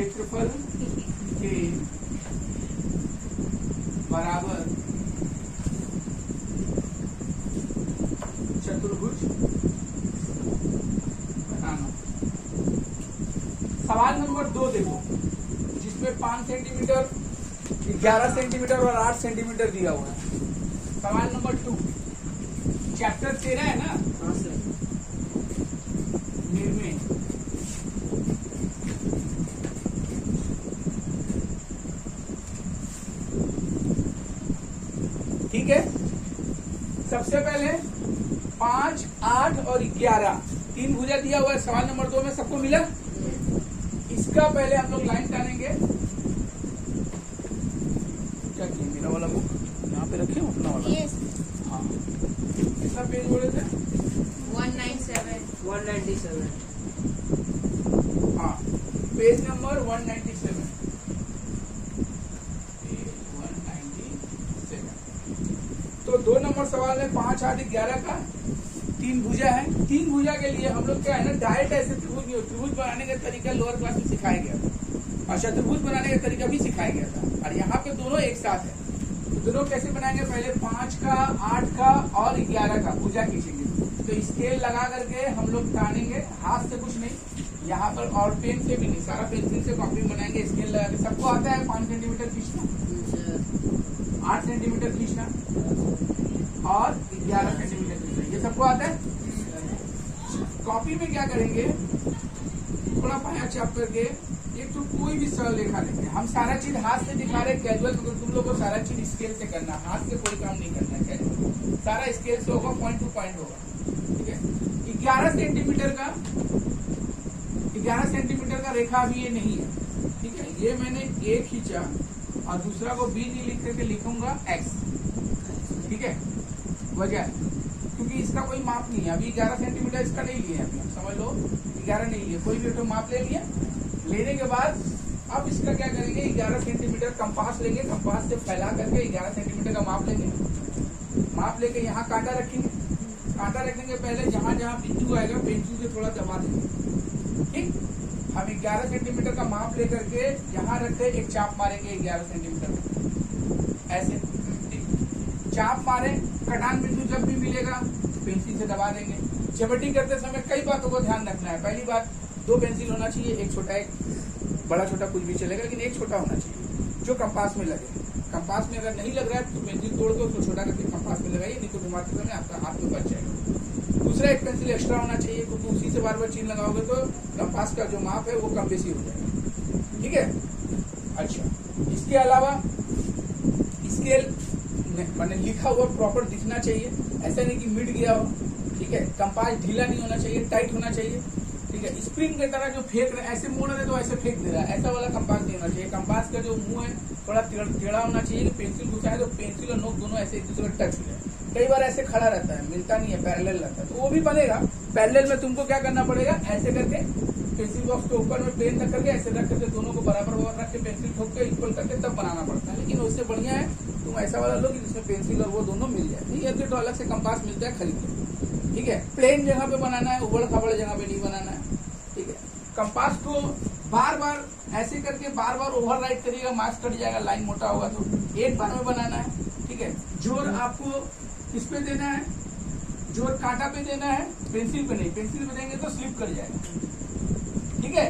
क्षेत्रफल के बराबर चतुर्भुज बनाना। सवाल नंबर 2 देखो, जिसमें 5 सेंटीमीटर, 11 सेंटीमीटर और 8 सेंटीमीटर दिया हुआ है। सवाल नंबर 2, चैप्टर 13 है ना? हाँ सर। निर्णय ठीक है। सबसे पहले 5, 8 और 11 3 भुजा दिया हुआ है सवाल नंबर 2 में, सबको मिला। इसका पहले हम लोग लाइन टानेंगे। क्या किया, मेरा वाला बुक यहाँ पे रखे अपना वाला? यस। हाँ, कितना पेज बोले थे? 197। हाँ, पेज नंबर 197। तो 2 नंबर सवाल में 5, 8, 11 का 3 भुजा है। 3 भुजा के लिए हम लोग क्या है ना, डायरेक्ट ऐसे त्रिभुज नहीं हो, त्रिभुज बनाने का तरीका लोअर क्लास में सिखाया गया था और चतुर्भुज बनाने का तरीका भी सिखाया गया था। और यहाँ पे दोनों एक साथ है। दोनों कैसे बनाएंगे? पहले 5 का, 8 का और 11 का भुजा खींचेंगे। तो स्केल लगा करके हम लोग तानेंगे, हाथ से कुछ नहीं, यहाँ पर, और पेन से भी नहीं, सारा पेंसिल से कॉपी बनाएंगे। स्केल लगा के सबको आता है 5 सेंटीमीटर खींचना, 8 सेंटीमीटर खींचना और 11 सेंटीमीटर खींचना, ये सबको आता है। कॉपी में क्या करेंगे, थोड़ा पाया चाप करके एक तो कोई भी सरल रेखा लेंगे। हम सारा चीज हाथ से दिखा रहे हैं कैजुअल, तो तुम लोग को सारा चीज स्केल से करना, हाथ से कोई काम नहीं करना है कैजुअल, सारा स्केल से होगा, पॉइंट टू पॉइंट होगा। ठीक है। 11 सेंटीमीटर का रेखा अभी ये नहीं है। ठीक है, ये मैंने ए खींचा और दूसरा को बी नहीं लिख करके लिखूंगा एक्स। ठीक है, वजह क्योंकि इसका कोई माप नहीं है अभी। 11 सेंटीमीटर इसका नहीं लिया अभी, समझ लो 11 नहीं लिया, कोई भी तो माप ले लिया। लेने के बाद अब इसका क्या करेंगे, 11 सेंटीमीटर कंपास लेंगे, कंपास से फैला करके 11 सेंटीमीटर का माप लेंगे। माप लेके यहाँ कांटा रखेंगे, कांटा रखेंगे पहले जहां जहां बिंदु आएगा पेंसिल से थोड़ा दबा देंगे। ठीक, हम 11 सेंटीमीटर का माप लेकर के यहाँ रखे, एक चाप मारेंगे 11 सेंटीमीटर ऐसे। चाप मारे, कटान बिंदु जब भी मिलेगा पेंसिल से दबा देंगे। चपटी करते समय कई बातों को ध्यान रखना है। पहली बात, 2 पेंसिल होना चाहिए, एक छोटा एक बड़ा, छोटा कुछ भी चलेगा, लेकिन एक छोटा होना चाहिए जो कंपास में लगे। कंपास में अगर नहीं लग रहा है तो पेंसिल तोड़ दो, उसको छोटा करके कंपास में लगाइए, नहीं तो घुमाते समय आपका हाथ में बच जाएगा। दूसरा, एक पेंसिल एक्स्ट्रा होना चाहिए, क्योंकि उसी से बार बार चिन्ह लगाओगे तो कंपास का जो माप है वो कम बेसी हो जाएगा। ठीक है। अच्छा, इसके अलावा स्केल मैंने लिखा हुआ प्रॉपर दिखना चाहिए, ऐसा नहीं कि मिट गया हो। ठीक है, कंपास ढीला नहीं होना चाहिए, टाइट होना चाहिए। ठीक है, स्प्रिंग की तरह जो फेंक रहे, ऐसे मोड़ रहे तो ऐसे फेंक दे रहा है, ऐसा वाला कंपास नहीं होना चाहिए। कंपास का जो मुंह है थोड़ा टेढ़ा होना चाहिए, कि पेंसिल घुसाए तो पेंसिल और नोक दोनों ऐसे एक दूसरे को टच हो जाए। कई बार ऐसे खड़ा रहता है, मिलता नहीं है, पैरेलल रहता है, तो वो भी बनेगा। पैरेलल में तुमको क्या करना पड़ेगा, ऐसे करके पेंसिल बॉक्स के ऊपर में पेन रख करके ऐसे रख करके दोनों को बराबर रख के पेंसिल ठोक के इक्वल करके तब बनाना पड़ता है। लेकिन उससे बढ़िया है तुम ऐसा वाला लो कि जिसमें पेंसिल और वो दोनों मिल जाए। नहीं है तो अलग से कंपास मिलता है, खरीद लो। ठीक है, प्लेन जगह पे बनाना है, उबड़ खाबड़ जगह पे नहीं बनाना है। ठीक है, कंपास को बार बार ऐसे करके बार बार ओवर राइट करिएगा, मार्क्स कट जाएगा, लाइन मोटा होगा तो एक बार में बनाना है। ठीक है, जोर आपको किस पे देना है, जोर कांटा पे देना है, पेंसिल पे नहीं। पेंसिल पे देंगे तो स्लिप कर जाएगा। ठीक है,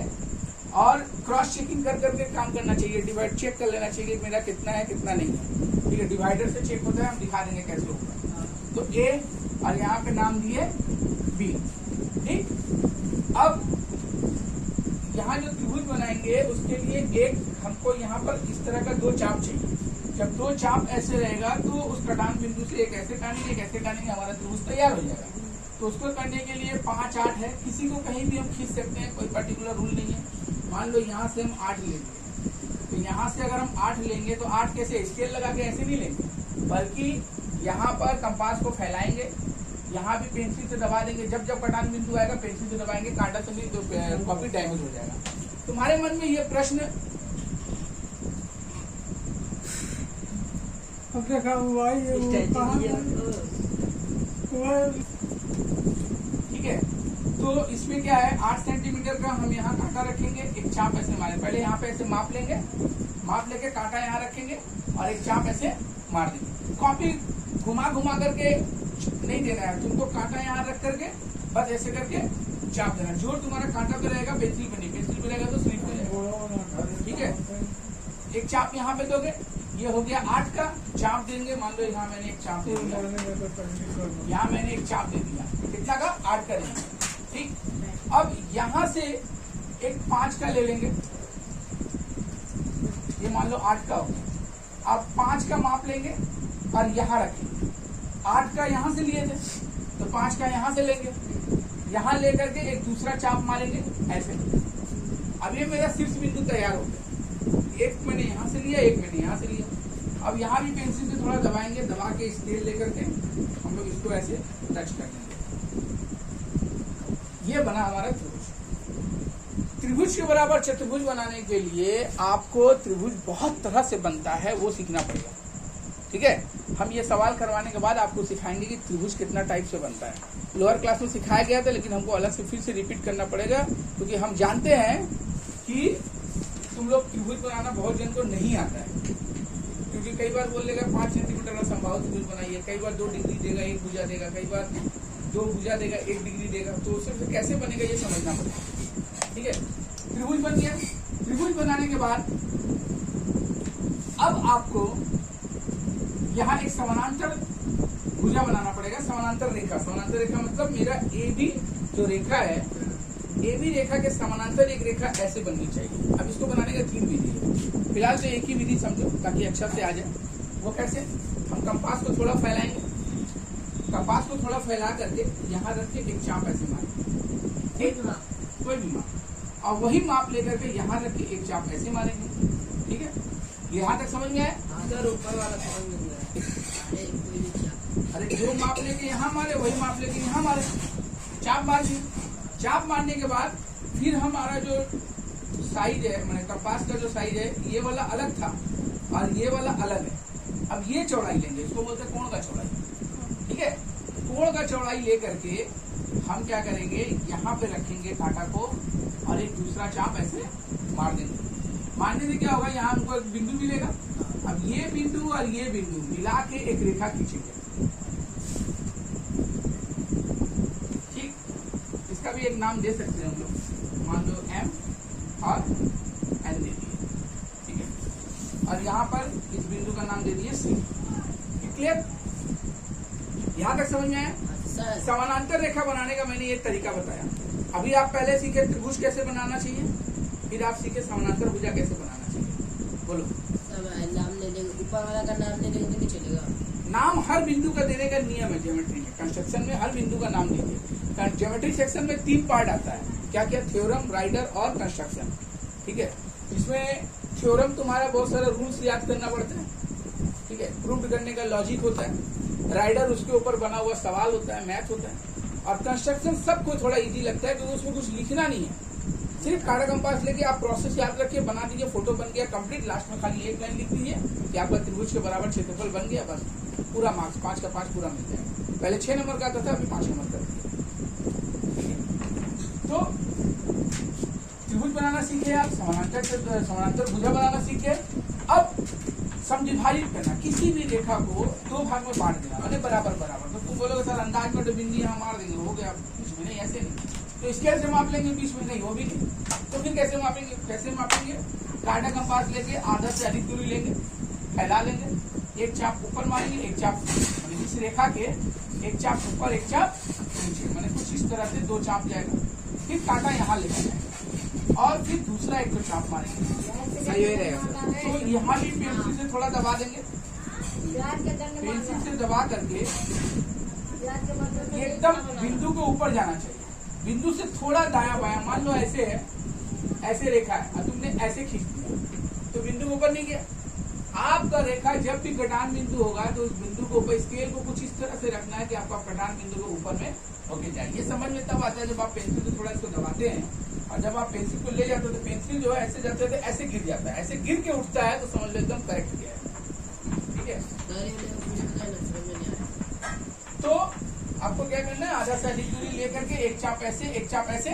और क्रॉस चेकिंग कर करके काम करना चाहिए, डिवाइड चेक कर लेना चाहिए मेरा कितना है कितना नहीं है। ठीक है, डिवाइडर से चेक होता है, हम दिखा देंगे कैसे होगा। तो ए और यहाँ पे नाम दिए बी। ठीक, अब यहाँ जो त्रिभुज बनाएंगे उसके लिए एक हमको यहाँ पर इस तरह का 2 चाप चाहिए। जब 2 चाप ऐसे रहेगा तो उस कटान बिंदु से एक ऐसे टानेंगे, एक ऐसे टानेंगे, हमारा त्रिभुज तैयार हो जाएगा। तो उसको करने के लिए 5, 8 है, किसी को कहीं भी हम खींच सकते हैं, कोई पर्टिकुलर रूल नहीं है। मान लो यहाँ से हम 8 लेंगे, तो यहाँ से अगर हम 8 लेंगे तो 8 कैसे, स्केल लगा के ऐसे नहीं लेंगे, बल्कि यहाँ पर कंपास को फैलाएंगे, यहाँ भी पेंसिल से दबा देंगे। जब जब कटान बिंदु आएगा पेंसिल से दबाएंगे, कांटा से नहीं तो कॉपी डैमेज हो जाएगा। तुम्हारे मन में ये प्रश्न ठीक है, तो इसमें क्या है, 8 सेंटीमीटर का हम यहाँ कांटा रखेंगे, एक चाप ऐसे मारे, पहले यहाँ पे ऐसे माप लेंगे, माप लेके कांटा यहाँ रखेंगे और एक चाप ऐसे मार देंगे। कॉपी घुमा घुमा करके नहीं देना है तुमको, कांटा यहाँ रख करके बस ऐसे करके चाप देना। जोर तुम्हारा कांटा पे रहेगा, पेंसिल पे नहीं, पेंसिल पे रहेगा तो स्लिप हो जाएगा। ठीक है, एक चाप यहाँ पे दोगे, ये हो गया 8 का चाप देंगे। मान लो यहाँ मैंने एक चाप दे दिया, यहाँ मैंने एक चाप दे दिया, कितना का, 8 का देंगे। ठीक, अब यहाँ से एक 5 का ले लेंगे, ये मान लो 8 का हो गया। अब 5 का माप लेंगे और यहाँ रखेंगे। 8 का यहाँ से लिए थे तो 5 का यहाँ से लेंगे, यहाँ लेकर के एक दूसरा चाप मारेंगे ऐसे। अब ये मेरा शीर्ष बिंदु तैयार हो गया। एक मैंने यहाँ से लिया, एक मैंने यहाँ से लिया। अब यहाँ भी पेंसिल से थोड़ा दबाएंगे, दबा के स्केल लेकर के हम लोग इसको ऐसे टच कर देंगे। ये बना हमारा त्रिभुज। त्रिभुज के बराबर चतुर्भुज बनाने के लिए आपको त्रिभुज बहुत तरह से बनता है वो सीखना पड़ेगा। ठीक है, हम ये सवाल करवाने के बाद आपको सिखाएंगे कि त्रिभुज कितना टाइप से बनता है। लोअर क्लास में सिखाया गया था, लेकिन हमको अलग से फिर से रिपीट करना पड़ेगा, क्योंकि हम जानते हैं कि तुम लोग त्रिभुज बनाना बहुत जन को नहीं आता है। क्योंकि कई बार बोल देगा 5 सेंटीमीटर का संभावित त्रिभुज बनाइए, कई बार 2 डिग्री देगा 1 भुजा देगा, कई बार 2 भुजा देगा 1 डिग्री देगा, तो उससे कैसे बनेगा ये समझना पड़ेगा। ठीक है, त्रिभुज बन गया। त्रिभुज बनाने के बाद अब आपको यहाँ एक समानांतर भुजा बनाना पड़ेगा, समानांतर रेखा। समानांतर रेखा मतलब मेरा ए बी जो रेखा है, ए बी रेखा के समानांतर एक रेखा ऐसे बननी चाहिए। अब इसको बनाने का 3 विधि है, फिलहाल तो एक ही विधि समझो ताकि अच्छा से आ जाए। वो कैसे, हम कंपास को थोड़ा फैलाएंगे, कंपास को थोड़ा फैला करके यहाँ रख के एक चाप ऐसे मारेंगे। ठीक, कोई भी माप, और वही माप लेकर के यहाँ रख के एक चाप ऐसे मारेंगे। ठीक है, यहाँ तक समझ में आया? ऊपर वाला समझ में नहीं आया। अरे जो माप लेके यहाँ मारे वही माप लेके यहाँ मारे, चाप मार दिए। चाप मारने के बाद फिर हमारा जो साइज है, मैंने कंपास का जो साइज है, ये वाला अलग था और ये वाला अलग है। अब ये चौड़ाई लेंगे, इसको बोलते हैं कोण का चौड़ाई। ठीक है, कोण का चौड़ाई लेकर के हम क्या करेंगे, यहाँ पे रखेंगे कांटा को और एक दूसरा चाप ऐसे मार देंगे। मारने से क्या होगा, यहाँ हमको एक बिंदु मिलेगा। अब ये बिंदु और ये बिंदु मिला के एक रेखा खींचेंगे। ठीक, इसका भी एक नाम दे सकते हैं हम लोग, मान लो M और N दे दिए। ठीक है, और यहाँ पर इस बिंदु का नाम दे दिए C। क्लियर, यहाँ तक समझ में आया? समानांतर रेखा बनाने का मैंने ये तरीका बताया। अभी आप पहले सीखे त्रिभुज कैसे बनाना चाहिए, फिर आप सीखे समानांतर भुजा कैसे बनाना चाहिए। बोलो। नाम नहीं देंगे, ऊपर वाला का नाम नहीं देंगे नहीं चलेगा। नाम हर बिंदु का देने का नियम है ज्योमेट्री में। कंस्ट्रक्शन में हर बिंदु का नाम दीजिए। ज्योमेट्री सेक्शन में 3 पार्ट आता है, क्या क्या, थ्योरम, राइडर और कंस्ट्रक्शन। ठीक है, इसमें थ्योरम तुम्हारा बहुत सारा रूल्स याद करना पड़ता है। ठीक है, प्रूव करने का लॉजिक होता है। राइडर उसके ऊपर बना हुआ सवाल होता है, मैथ होता है। और कंस्ट्रक्शन सबको थोड़ा इजी लगता है क्योंकि उसमें कुछ लिखना नहीं है, सिर्फ कांटा कंपास लेके आप प्रोसेस याद रखिए, बना दीजिए, फोटो बन गया कंप्लीट। लास्ट में खाली एक लाइन लिख दीजिए कि आपका त्रिभुज के बराबर क्षेत्रफल बन गया, बस पूरा मार्क्स 5 का 5 पूरा मिल जाएगा। पहले 6 नंबर का आता था, अभी 5 नंबर का। तो त्रिभुज बनाना सीखे आप, समानांतर भुजा बनाना सीखे। अब समविभाजित करना, किसी भी रेखा को 2 भाग में बांट देना, मैंने बराबर बराबर। तो तुम बोलोगे सर अंदाज में तो बिंदी यहाँ मार देंगे, हो गया, कुछ भी नहीं, ऐसे नहीं। तो स्केल से माप लेंगे, बीच में नहीं, वो भी नहीं। तो फिर कैसे मापेंगे, कांटा कंपास लेके आधा से अधिक दूरी लेंगे, फैला लेंगे, एक चाप ऊपर मारेंगे, एक चाप इस रेखा के एक चाप ऊपर एक चाप नीचे, मैंने कुछ इस तरह से 2 चाप जाएगा। फिर कांटा यहाँ लेके जाएगा और फिर दूसरा एक 2 चाप मारेंगे, सही रहेगा। तो यहाँ भी पेंसिल से थोड़ा दबा देंगे, पेंसिल से दबा करके एकदम बिंदु को ऊपर जाना चाहिए। बिंदु से थोड़ा दायां बायां, मान लो ऐसे है, ऐसे रेखा है और तुमने ऐसे खींच दिया तो बिंदु ऊपर नहीं गया। आपका रेखा जब भी कटान बिंदु होगा तो उस बिंदु को ऊपर, स्केल को कुछ इस तरह से रखना है कि आपका कटान बिंदु को ऊपर में होके जाए। ये समझ में तब आता है जब आप पेंसिल से थोड़ा इसको दबाते हैं, और जब आप पेंसिल को ले जाते हो तो पेंसिल जो है ऐसे जाते हैं, ऐसे गिर जाता है, ऐसे गिर के उठता है, तो समझ लो एकदम करेक्ट गया है। ठीक है, तो आपको क्या करना है, आधा से अधिक दूरी लेकर के एक चाप ऐसे, एक चाप ऐसे,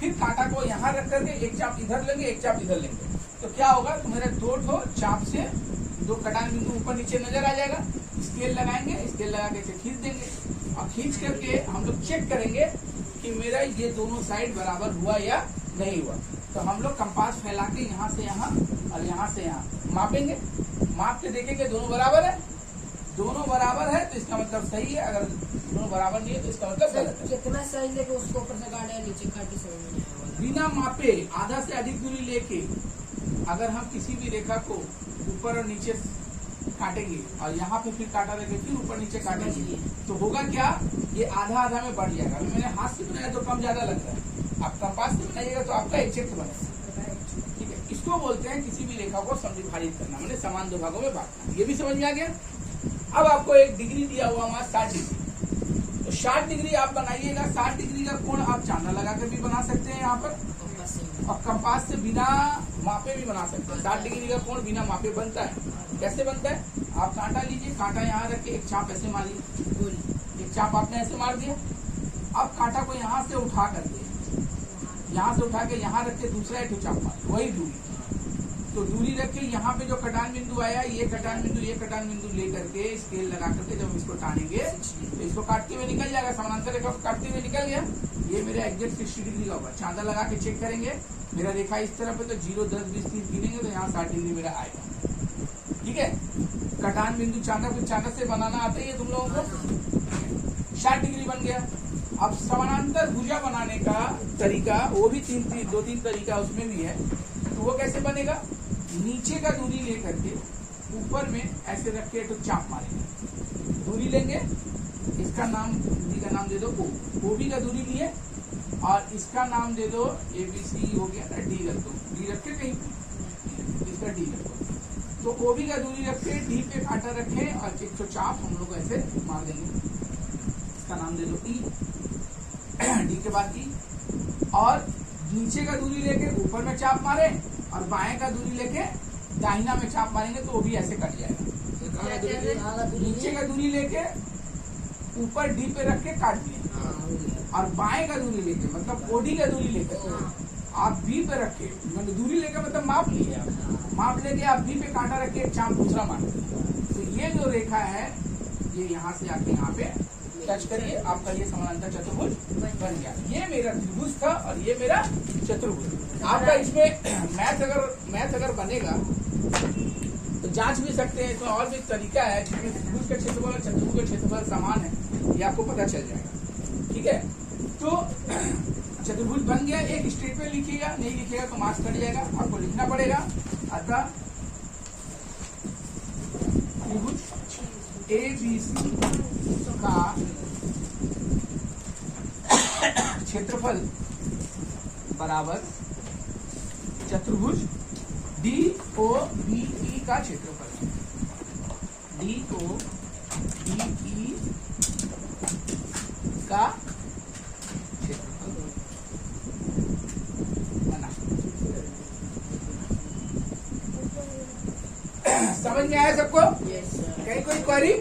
फिर कांटा को यहाँ रख करके एक चाप इधर लेंगे, एक चाप इधर लेंगे, तो क्या होगा, तुम्हारे दो ठो चाप से दो कटान बिंदु ऊपर नीचे नजर आ जाएगा। स्केल लगाएंगे, स्केल लगा के इसे खींच देंगे और खींच करके हम लोग चेक करेंगे कि मेरा ये दोनों साइड बराबर हुआ या नहीं हुआ। तो हम लोग कंपास फैला के यहाँ से यहाँ और यहाँ से यहाँ मापेंगे, माप के देखेंगे दोनों बराबर है। दोनों बराबर है तो इसका मतलब सही है, अगर दोनों बराबर नहीं है तो इसका मतलब गलत है। कितना साइज लेके उसको ऊपर से काटे नीचे काटे समझ में नहीं आया। बिना मापे आधा से अधिक दूरी लेके अगर हम किसी भी रेखा को ऊपर और नीचे काटेंगे और यहाँ पे फिर काटा देंगे, फिर ऊपर नीचे काटेंगे, तो होगा क्या, ये आधा आधा में बढ़ जाएगा। अभी मैंने हाथ से बनाया तो कम ज्यादा लग रहा है, आप कंपास से बनाइएगा तो आपका एग्जैक्ट बनेगा। ठीक है, इसको बोलते हैं किसी भी रेखा को समविभाजित करना, मैंने समान दो भागों में बांटना। ये भी समझ में आ गया। अब आपको एक डिग्री दिया हुआ वहां 60 डिग्री, तो 60 डिग्री आप बनाइएगा। 60 डिग्री का कोण आप चांदा लगा कर भी बना सकते हैं यहाँ पर, और कंपास से बिना मापे भी बना सकते हैं। 60 डिग्री का कोण बिना मापे बनता है। कैसे बनता है, आप कांटा लीजिए, कांटा यहाँ रख के एक चाप ऐसे मारिए, एक चाप आपने ऐसे मार दिया। अब कांटा को यहाँ से उठा करके, यहाँ से उठा के यहाँ रख के दूसरा एक चाप मारिए, वही दूरी। तो दूरी रख के यहाँ पे जो कटान बिंदु आया, ये कटान बिंदु, ये कटान बिंदु लेकर के स्केल लगा करके जब इसको टानेंगे तो इसको काटते हुए निकल जाएगा। समानांतर रेखा को काटते हुए निकल गया। ये मेरा एग्जैक्ट 60 डिग्री का होगा। चांदा लगा के चेक करेंगे, मेरा रेखा इस तरफ है तो 0, 10, 20, 30 गिनेंगे तो यहाँ 60 डिग्री मेरा आएगा। ठीक है, कटान बिंदु चांदा, फिर चांदा से बनाना आता ही है तुम लोगों को। 60 डिग्री बन गया। अब समानांतर भुजा बनाने का तरीका, वो भी 2-3 तरीका उसमें भी है। तो वो कैसे बनेगा, नीचे का दूरी लेकर के ऊपर में ऐसे रख के तो चाप मारेंगे। दूरी लेंगे, इसका नाम, दूरी का नाम दे दो ओ बी का दूरी लिए, और इसका नाम दे दो ABC हो गया ना, D रख दो, D रख के कहीं इसका D रख दो। तो OB का दूरी रख के D पे कांटा रखें और एक तो चाप हम लोग ऐसे मार देंगे। इसका नाम दे दो E, D के बाद E, और नीचे का दूरी लेके ऊपर में चाप मारे और बाएं का दूरी लेके दाहिना में चाप मारेंगे तो वो भी ऐसे कट जाएगा। नीचे का दूरी लेके ऊपर डी पे रख के काट दिए, और बाएं का दूरी लेके मतलब ओडी का दूरी लेके आप बी पे रख के, मतलब दूरी लेके मतलब माप लिए आप, माप लेके आप बी पे कांटा रख के एक चाप दूसरा मार दिया। तो ये जो रेखा है ये यहाँ से आके यहाँ पे टच करिए, आपका ये समानांतर चतुर्भुज बन गया। ये मेरा त्रिभुज था और ये मेरा चतुर्भुज। आपका इसमें मैथ अगर बनेगा तो जांच भी सकते हैं। इसमें और भी तरीका है, क्योंकि त्रिभुज का क्षेत्रफल और चतुर्भुज का क्षेत्रफल समान है, ये आपको पता चल जाएगा। ठीक है, तो चतुर्भुज बन गया। एक स्ट्रेट पे लिखिएगा, नहीं लिखिएगा तो मार्क्स कट जाएगा, आपको लिखना पड़ेगा। अतः त्रिभुज ABC का क्षेत्रफल बराबर चतुर्भुज DOBE का क्षेत्रफल, DOBE का क्षेत्रफल बना। समझ में आया सबको? Yes, sir. कहीं कोई क्वेरी?